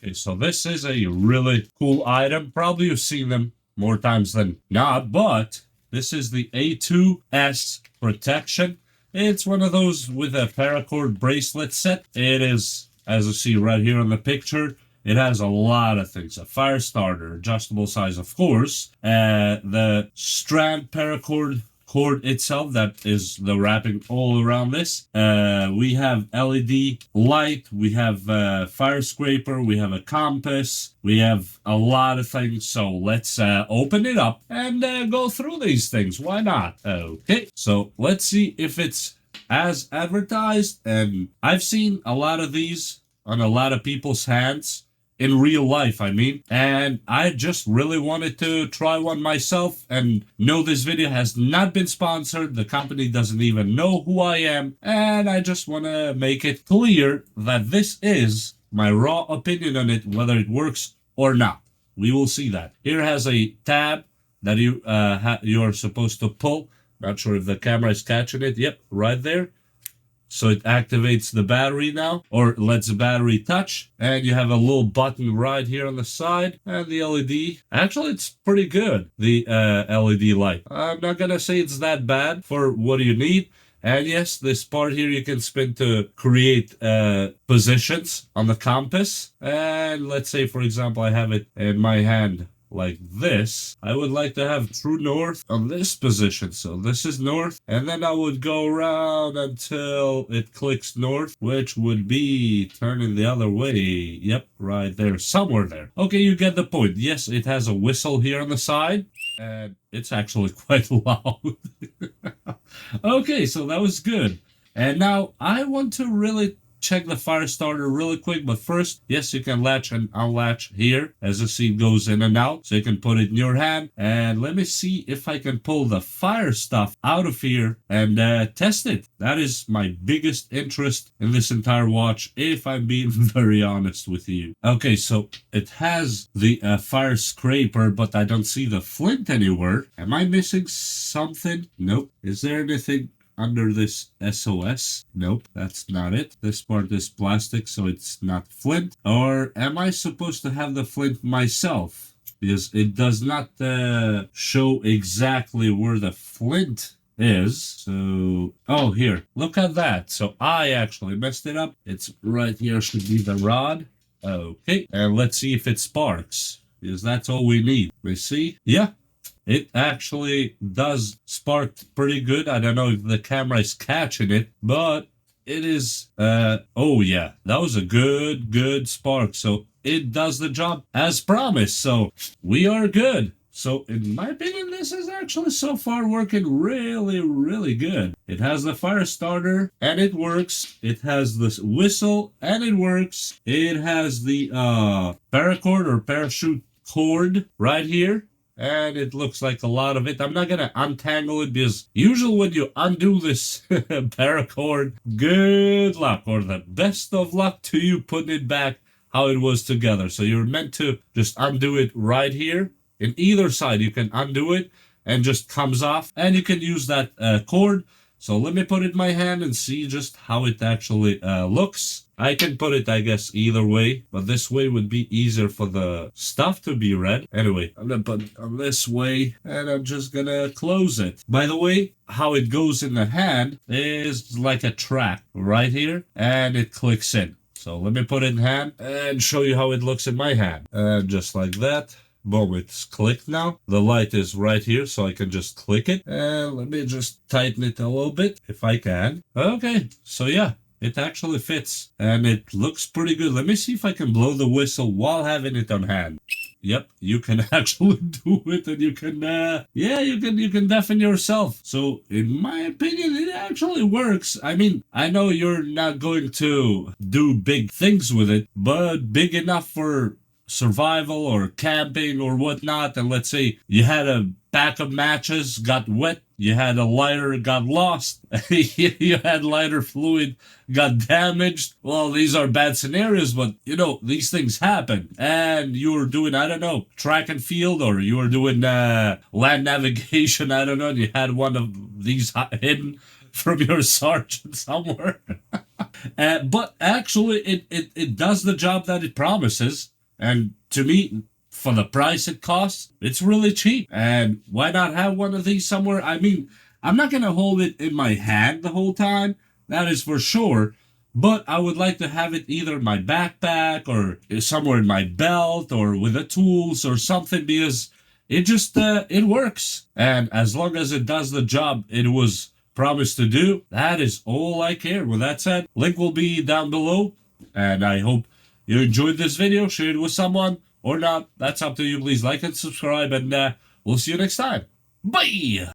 Okay, so this is a really cool item. Probably you've seen them more times than not, but this is the A2S protection. It's one of those with a paracord bracelet set. It is, as you see right here in the picture, it has a lot of things. A fire starter, adjustable size, of course. The strand paracord cord itself, that is the wrapping all around this. We have LED light, we have fire scraper, we have a compass, we have a lot of things. So let's open it up and go through these things. Why not? Okay, so let's see if it's as advertised. And I've seen a lot of these on a lot of people's hands. In real life, I mean. And I just really wanted to try one myself. And no, this video has not been sponsored. The company doesn't even know who I am. And I just want to make it clear that this is my raw opinion on it, whether it works or not. We will see that. Here has a tab that you're supposed to pull. Not sure if the camera is catching it. Yep, right there. So it activates the battery now, or lets the battery touch. And you have a little button right here on the side. And the LED. Actually, it's pretty good, the LED light. I'm not going to say it's that bad for what you need. And yes, this part here you can spin to create positions on the compass. And let's say, for example, I have it in my hand like this. I would like to have true north on this position. So this is north, and then I would go around until it clicks north, which would be turning the other way. Yep, right there, somewhere there. Okay, you get the point. Yes, it has a whistle here on the side, and it's actually quite loud. Okay, so that was good. And now I want to really check the fire starter really quick, but first, yes, you can latch and unlatch here as the seat goes in and out, so you can put it in your hand. And let me see if I can pull the fire stuff out of here and test it. That is my biggest interest in this entire watch, if I'm being very honest with you. Okay, so it has the fire scraper, but I don't see the flint anywhere. Am I missing something? Nope. Is there anything under this SOS? Nope, that's not it. This part is plastic, so it's not flint. Or am I supposed to have the flint myself? Because it does not show exactly where the flint is. So, oh, here, look at that. So I actually messed it up. It's right here, should be the rod. Okay, and let's see if it sparks, because that's all we need. We see, yeah. It actually does spark pretty good. I don't know if the camera is catching it, but it is, oh yeah, that was a good spark. So it does the job as promised. So we are good. So in my opinion, this is actually so far working really good. It has the fire starter and it works. It has this whistle and it works. It has the paracord or parachute cord right here. And it looks like a lot of it. I'm not going to untangle it, because usually when you undo this paracord, good luck, or the best of luck to you putting it back how it was together. So you're meant to just undo it right here. In either side, you can undo it and just comes off. And you can use that cord. So let me put it in my hand and see just how it actually looks. I can put it, I guess, either way, but this way would be easier for the stuff to be read. Anyway, I'm gonna put it on this way, and I'm just gonna close it. By the way, how it goes in the hand is like a track right here, and it clicks in. So let me put it in hand and show you how it looks in my hand. And just like that. Boom, it's clicked now. The light is right here, so I can just click it. And let me just tighten it a little bit, if I can. Okay, so yeah, it actually fits. And it looks pretty good. Let me see if I can blow the whistle while having it on hand. Yep, you can actually do it, and you can, yeah, you can deafen yourself. So, in my opinion, it actually works. I mean, I know you're not going to do big things with it, but big enough for survival or camping or whatnot. And let's say you had a pack of matches, got wet, you had a lighter, got lost, you had lighter fluid, got damaged. Well, these are bad scenarios, but you know, these things happen. And you were doing, I don't know, track and field, or you were doing land navigation, I don't know, and you had one of these hidden from your sergeant somewhere. But actually, it does the job that it promises. And to me, for the price it costs, it's really cheap. And why not have one of these somewhere? I mean, I'm not going to hold it in my hand the whole time, that is for sure. But I would like to have it either in my backpack or somewhere in my belt or with the tools or something, because it just, it works. And as long as it does the job it was promised to do, that is all I care. With that said, link will be down below. And I hope you enjoyed this video, share it with someone or not. That's up to you. Please like and subscribe, and we'll see you next time. Bye!